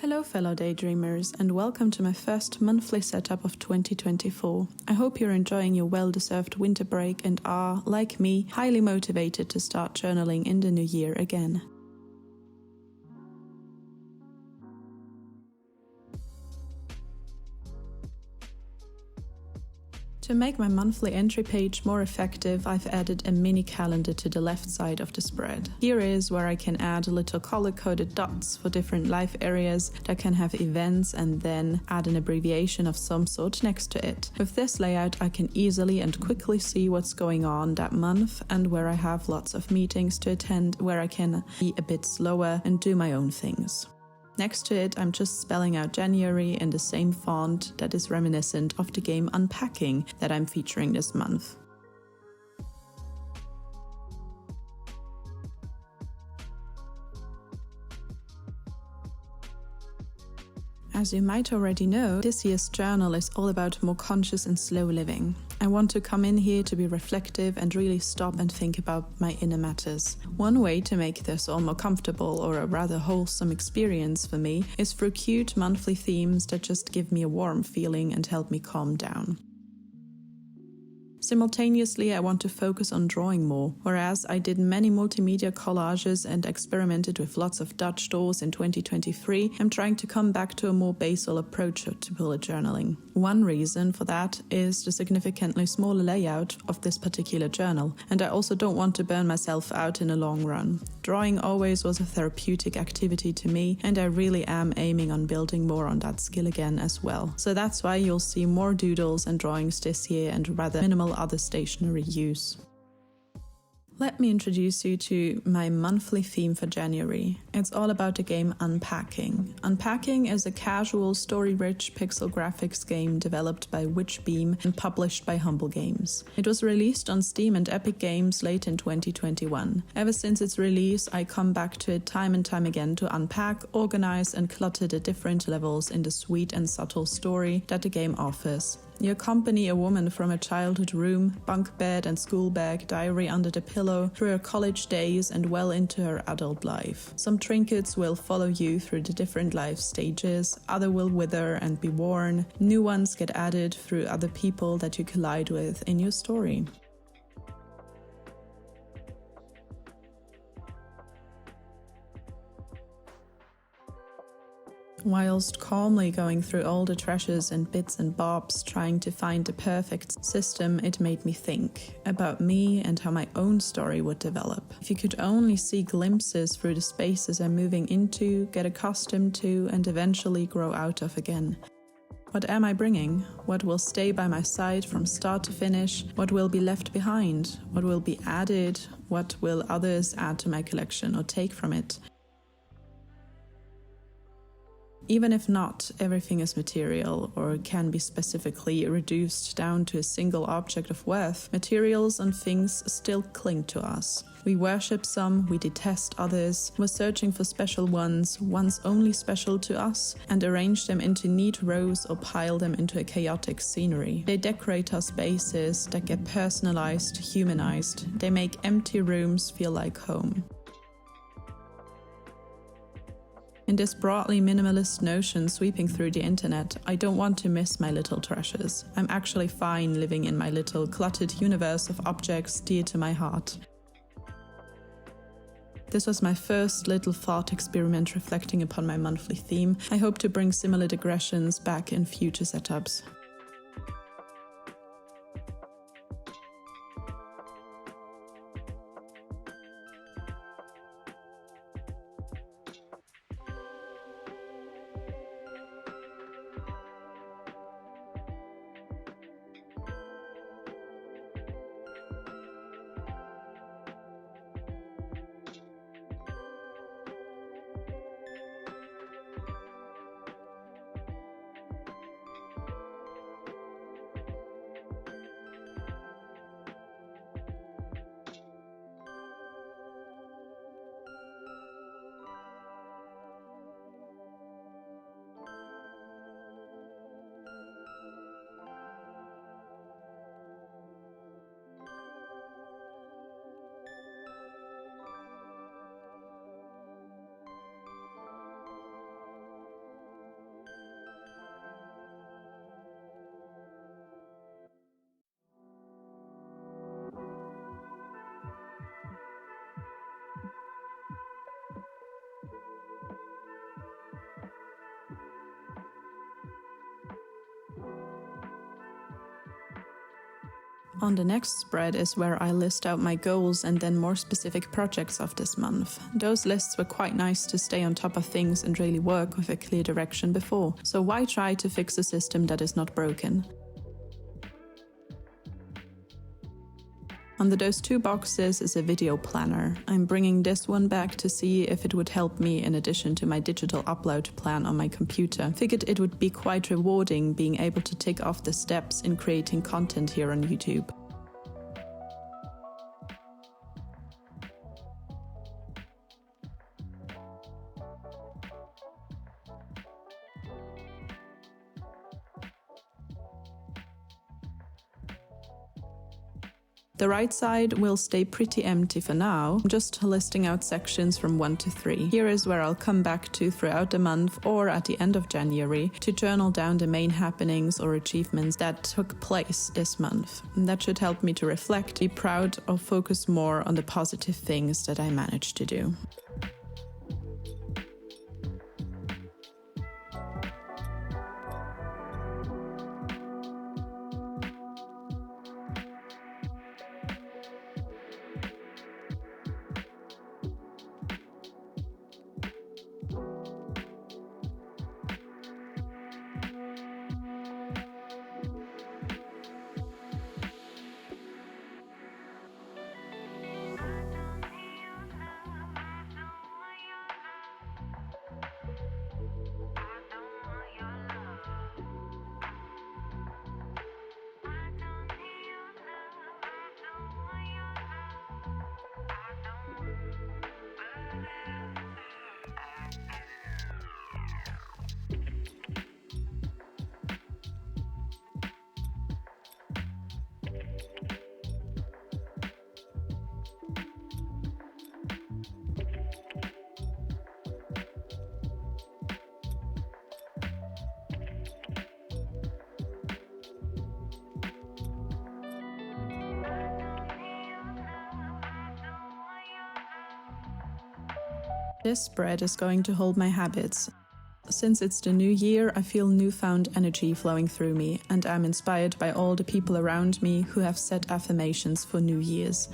Hello fellow Daydreamers, and welcome to my first monthly setup of 2024. I hope you're enjoying your well-deserved winter break and are, like me, highly motivated to start journaling in the new year again. To make my monthly entry page more effective, I've added a mini calendar to the left side of the spread. Here is where I can add little color-coded dots for different life areas that can have events and then add an abbreviation of some sort next to it. With this layout, I can easily and quickly see what's going on that month and where I have lots of meetings to attend, where I can be a bit slower and do my own things. Next to it, I'm just spelling out January in the same font that is reminiscent of the game Unpacking that I'm featuring this month. As you might already know, this year's journal is all about more conscious and slow living. I want to come in here to be reflective and really stop and think about my inner matters. One way to make this all more comfortable, or a rather wholesome experience for me, is through cute monthly themes that just give me a warm feeling and help me calm down. Simultaneously, I want to focus on drawing more. Whereas I did many multimedia collages and experimented with lots of Dutch doors in 2023, I'm trying to come back to a more basal approach to bullet journaling. One reason for that is the significantly smaller layout of this particular journal, and I also don't want to burn myself out in the long run. Drawing always was a therapeutic activity to me, and I really am aiming on building more on that skill again as well. So that's why you'll see more doodles and drawings this year and rather minimal other stationery use. Let me introduce you to my monthly theme for January. It's all about the game Unpacking. Unpacking is a casual, story-rich pixel graphics game developed by Witchbeam and published by Humble Games. It was released on Steam and Epic Games late in 2021. Ever since its release, I come back to it time and time again to unpack, organize, and clutter the different levels in the sweet and subtle story that the game offers. You accompany a woman from her childhood room, bunk bed and school bag, diary under the pillow, through her college days and well into her adult life. Some trinkets will follow you through the different life stages, other will wither and be worn, new ones get added through other people that you collide with in your story. Whilst calmly going through all the treasures and bits and bobs trying to find the perfect system, it made me think about me and how my own story would develop. If you could only see glimpses through the spaces I'm moving into, get accustomed to, and eventually grow out of again. What am I bringing? What will stay by my side from start to finish? What will be left behind? What will be added? What will others add to my collection or take from it? Even if not everything is material or can be specifically reduced down to a single object of worth, materials and things still cling to us. We worship some, we detest others, we're searching for special ones only special to us, and arrange them into neat rows or pile them into a chaotic scenery. They decorate our spaces that get personalized, humanized. They make empty rooms feel like home. In this broadly minimalist notion sweeping through the internet, I don't want to miss my little treasures. I'm actually fine living in my little cluttered universe of objects dear to my heart. This was my first little thought experiment reflecting upon my monthly theme. I hope to bring similar digressions back in future setups. On the next spread is where I list out my goals and then more specific projects of this month. Those lists were quite nice to stay on top of things and really work with a clear direction before, so why try to fix a system that is not broken? Under those two boxes is a video planner. I'm bringing this one back to see if it would help me in addition to my digital upload plan on my computer. Figured it would be quite rewarding being able to tick off the steps in creating content here on YouTube. The right side will stay pretty empty for now, just listing out sections from 1 to 3. Here is where I'll come back to throughout the month or at the end of January to journal down the main happenings or achievements that took place this month. And that should help me to reflect, be proud, or focus more on the positive things that I managed to do. This spread is going to hold my habits. Since it's the new year, I feel newfound energy flowing through me, and I'm inspired by all the people around me who have set affirmations for New Year's.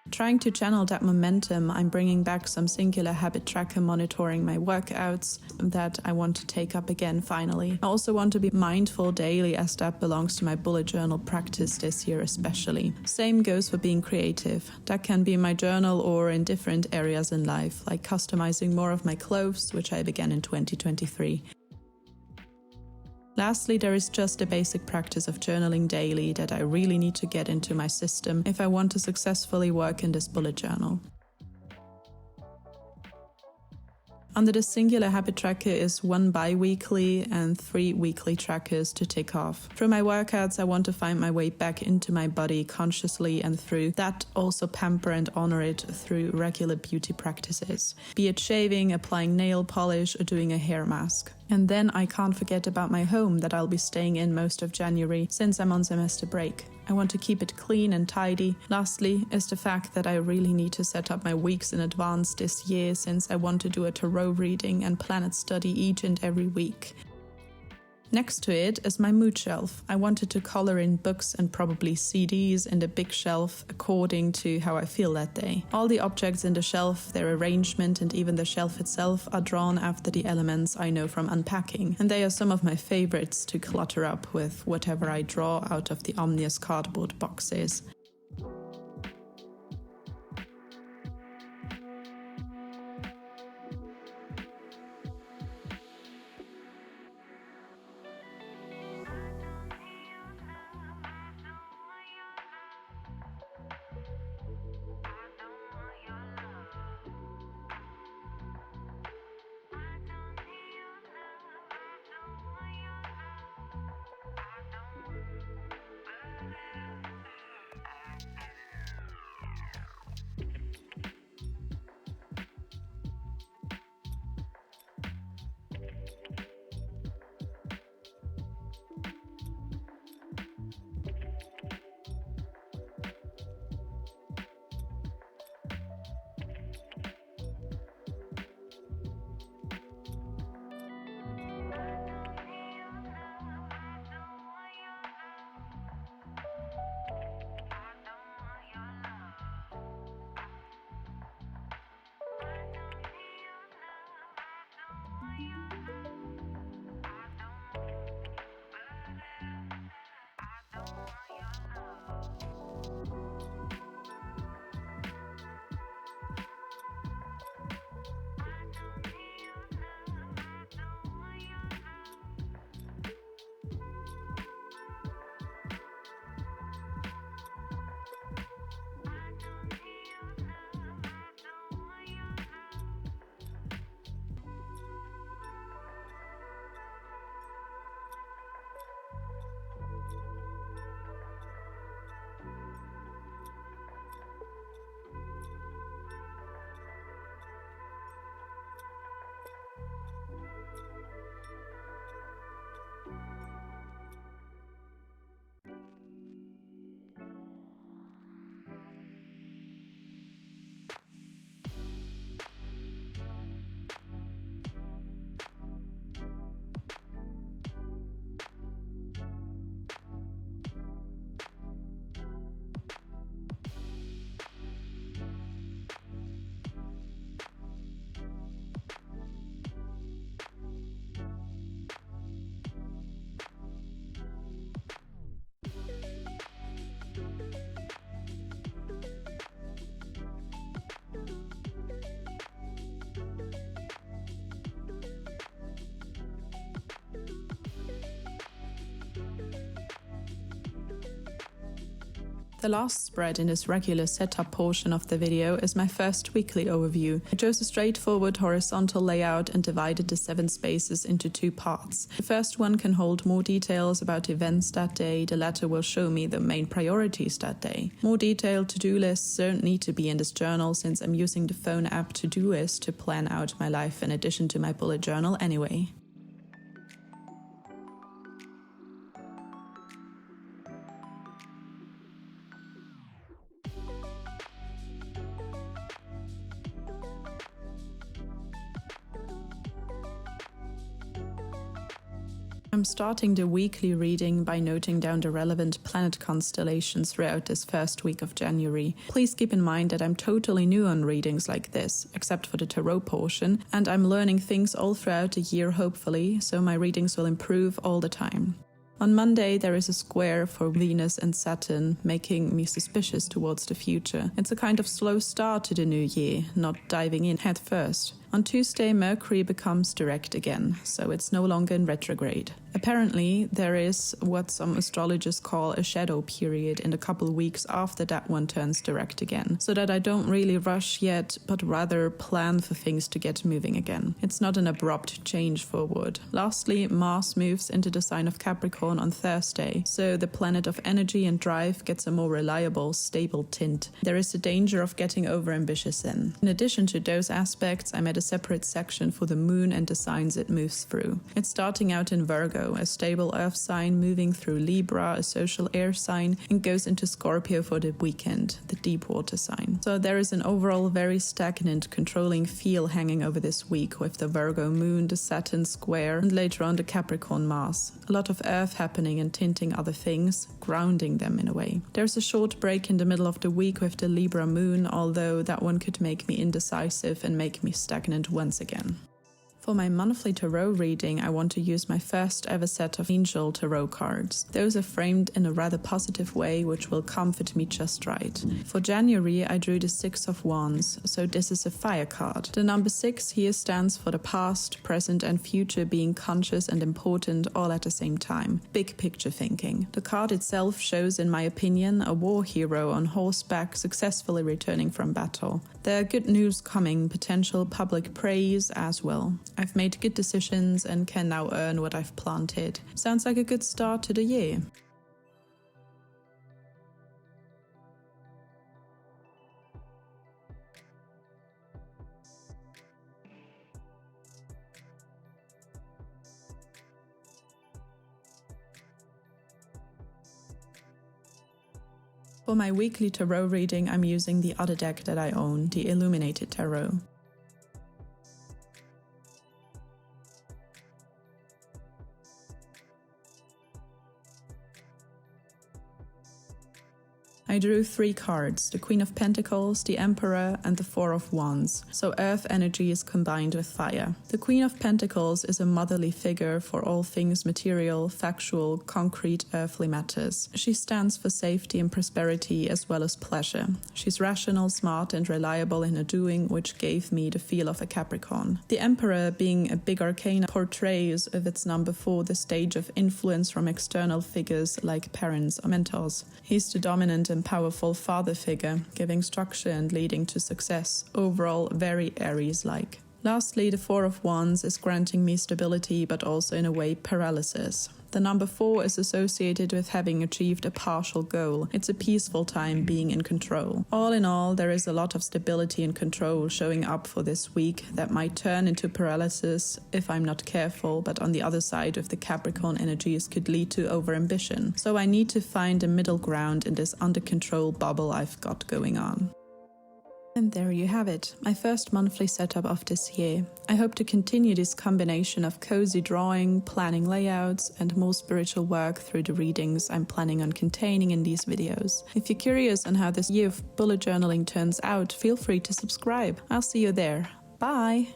Trying to channel that momentum, I'm bringing back some singular habit tracker monitoring my workouts that I want to take up again finally. I also want to be mindful daily, as that belongs to my bullet journal practice this year especially. Same goes for being creative. That can be in my journal or in different areas in life, like customizing more of my clothes, which I began in 2023. Lastly, there is just a basic practice of journaling daily that I really need to get into my system if I want to successfully work in this bullet journal. Under the singular habit tracker is 1 bi-weekly and 3 weekly trackers to tick off. Through my workouts, I want to find my way back into my body consciously, and through that also pamper and honor it through regular beauty practices. Be it shaving, applying nail polish, or doing a hair mask. And then I can't forget about my home that I'll be staying in most of January since I'm on semester break. I want to keep it clean and tidy. Lastly is the fact that I really need to set up my weeks in advance this year, since I want to do a tarot reading and planet study each and every week. Next to it is my mood shelf. I wanted to color in books and probably CDs in the big shelf according to how I feel that day. All the objects in the shelf, their arrangement, and even the shelf itself are drawn after the elements I know from Unpacking, and they are some of my favorites to clutter up with whatever I draw out of the ominous cardboard boxes. The last spread in this regular setup portion of the video is my first weekly overview. I chose a straightforward horizontal layout and divided the 7 spaces into 2 parts. The first one can hold more details about events that day, the latter will show me the main priorities that day. More detailed to-do lists don't need to be in this journal since I'm using the phone app Todoist to plan out my life in addition to my bullet journal anyway. I'm starting the weekly reading by noting down the relevant planet constellations throughout this first week of January. Please keep in mind that I'm totally new on readings like this, except for the tarot portion, and I'm learning things all throughout the year hopefully, so my readings will improve all the time. On Monday, there is a square for Venus and Saturn, making me suspicious towards the future. It's a kind of slow start to the new year, not diving in head first. On Tuesday, Mercury becomes direct again, so it's no longer in retrograde. Apparently, there is what some astrologers call a shadow period in the couple weeks after that one turns direct again, so that I don't really rush yet, but rather plan for things to get moving again. It's not an abrupt change forward. Lastly, Mars moves into the sign of Capricorn on Thursday, so the planet of energy and drive gets a more reliable, stable tint. There is a danger of getting overambitious then. In addition to those aspects, I made a separate section for the moon and the signs it moves through. It's starting out in Virgo, a stable earth sign, moving through Libra, a social air sign, and goes into Scorpio for the weekend, the deep water sign. So there is an overall very stagnant, controlling feel hanging over this week with the Virgo moon, the Saturn square, and later on the Capricorn Mars. A lot of earth happening and tinting other things, grounding them in a way. There's a short break in the middle of the week with the Libra moon, although that one could make me indecisive and make me stagnant once again. For my monthly tarot reading, I want to use my first ever set of angel tarot cards. Those are framed in a rather positive way, which will comfort me just right. For January, I drew the 6 of Wands, so this is a fire card. The number 6 here stands for the past, present and future being conscious and important all at the same time. Big picture thinking. The card itself shows, in my opinion, a war hero on horseback successfully returning from battle. There are good news coming, potential public praise as well. I've made good decisions and can now earn what I've planted. Sounds like a good start to the year. For my weekly tarot reading, I'm using the other deck that I own, the Illuminated Tarot. I drew 3 cards, the Queen of Pentacles, the Emperor, and the 4 of Wands, so earth energy is combined with fire. The Queen of Pentacles is a motherly figure for all things material, factual, concrete, earthly matters. She stands for safety and prosperity as well as pleasure. She's rational, smart, and reliable in her doing, which gave me the feel of a Capricorn. The Emperor, being a big arcana, portrays with its number 4 the stage of influence from external figures like parents or mentors. He's the dominant and powerful father figure, giving structure and leading to success, overall very Aries-like. Lastly, the 4 of Wands is granting me stability but also in a way paralysis. The number 4 is associated with having achieved a partial goal. It's a peaceful time being in control. All in all, there is a lot of stability and control showing up for this week that might turn into paralysis if I'm not careful, but on the other side of the Capricorn energies could lead to overambition. So I need to find a middle ground in this under control bubble I've got going on. And there you have it, my first monthly setup of this year. I hope to continue this combination of cozy drawing, planning layouts, and more spiritual work through the readings I'm planning on containing in these videos. If you're curious on how this year of bullet journaling turns out, feel free to subscribe. I'll see you there. Bye!